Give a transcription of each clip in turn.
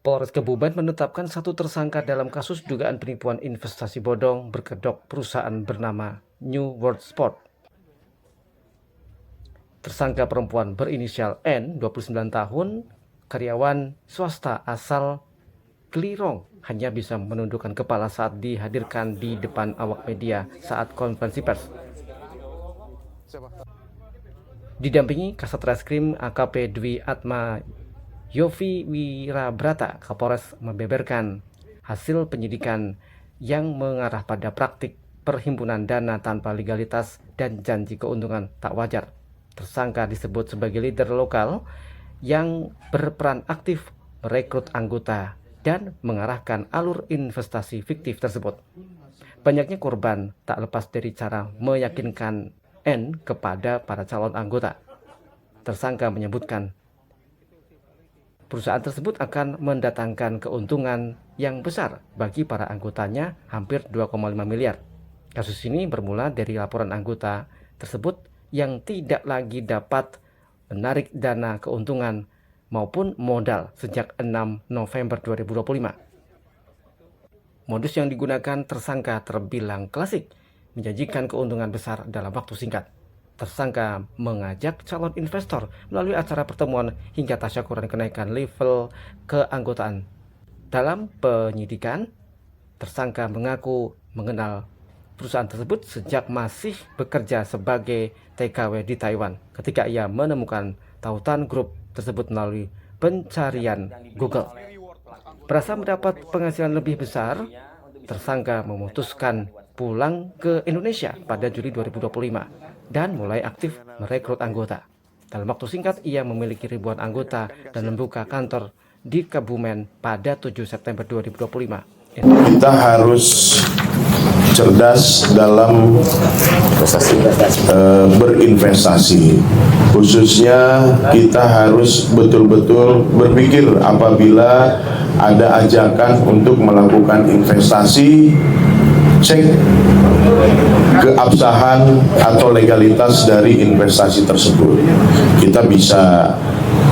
Polres Kebumen menetapkan satu tersangka dalam kasus dugaan penipuan investasi bodong berkedok perusahaan bernama New World Sport. Tersangka perempuan berinisial N, 29 tahun, karyawan swasta asal Kelirong, hanya bisa menundukkan kepala saat dihadirkan di depan awak media saat konferensi pers. Didampingi Kasat Reskrim AKP Dwi Atma Yofi Wirabrata, Kapolres membeberkan hasil penyidikan yang mengarah pada praktik perhimpunan dana tanpa legalitas dan janji keuntungan tak wajar. Tersangka disebut sebagai leader lokal yang berperan aktif merekrut anggota dan mengarahkan alur investasi fiktif tersebut. Banyaknya korban tak lepas dari cara meyakinkan N kepada para calon anggota. Tersangka menyebutkan perusahaan tersebut akan mendatangkan keuntungan yang besar bagi para anggotanya, hampir 2,5 miliar. Kasus ini bermula dari laporan anggota tersebut yang tidak lagi dapat menarik dana keuntungan maupun modal sejak 6 November 2025. Modus yang digunakan tersangka terbilang klasik, menjanjikan keuntungan besar dalam waktu singkat. Tersangka mengajak calon investor melalui acara pertemuan hingga tasyakuran kenaikan level keanggotaan. Dalam penyidikan, tersangka mengaku mengenal perusahaan tersebut sejak masih bekerja sebagai TKW di Taiwan ketika ia menemukan tautan grup tersebut melalui pencarian Google. Merasa mendapat penghasilan lebih besar, tersangka memutuskan pulang ke Indonesia pada Juli 2025 dan mulai aktif merekrut anggota. Dalam waktu singkat, ia memiliki ribuan anggota dan membuka kantor di Kebumen pada 7 September 2025. Kita harus cerdas dalam berinvestasi. Khususnya kita harus betul-betul berpikir apabila ada ajakan untuk melakukan investasi, cek keabsahan atau legalitas dari investasi tersebut. Kita bisa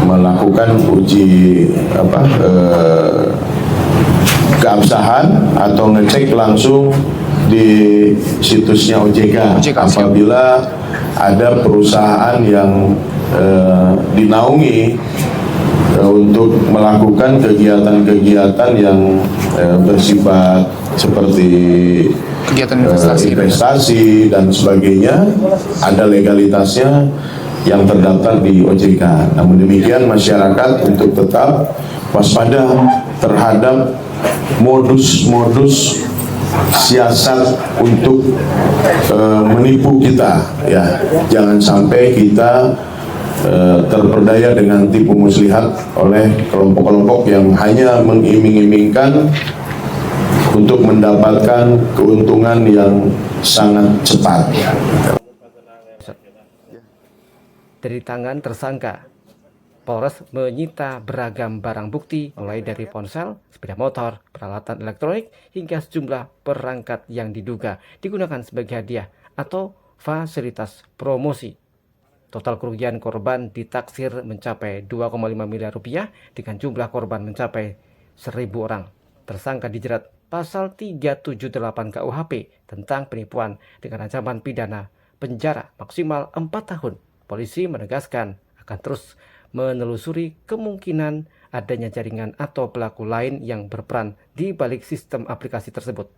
melakukan uji keabsahan atau ngecek langsung di situsnya OJK apabila ada perusahaan yang dinaungi untuk melakukan kegiatan-kegiatan yang bersifat seperti kegiatan investasi dan sebagainya, ada legalitasnya yang terdaftar di OJK. Namun demikian, masyarakat untuk tetap waspada terhadap modus-modus siasat untuk menipu kita, ya. Jangan sampai kita terperdaya dengan tipu muslihat oleh kelompok-kelompok yang hanya mengiming-imingkan untuk mendapatkan keuntungan yang sangat cepat. Dari tangan tersangka, Polres menyita beragam barang bukti mulai dari ponsel, sepeda motor, peralatan elektronik, hingga sejumlah perangkat yang diduga digunakan sebagai hadiah atau fasilitas promosi. Total kerugian korban ditaksir mencapai 2,5 miliar rupiah dengan jumlah korban mencapai 1.000 orang. Tersangka dijerat pasal 378 KUHP tentang penipuan dengan ancaman pidana penjara maksimal 4 tahun. Polisi menegaskan akan terus menelusuri kemungkinan adanya jaringan atau pelaku lain yang berperan di balik sistem aplikasi tersebut.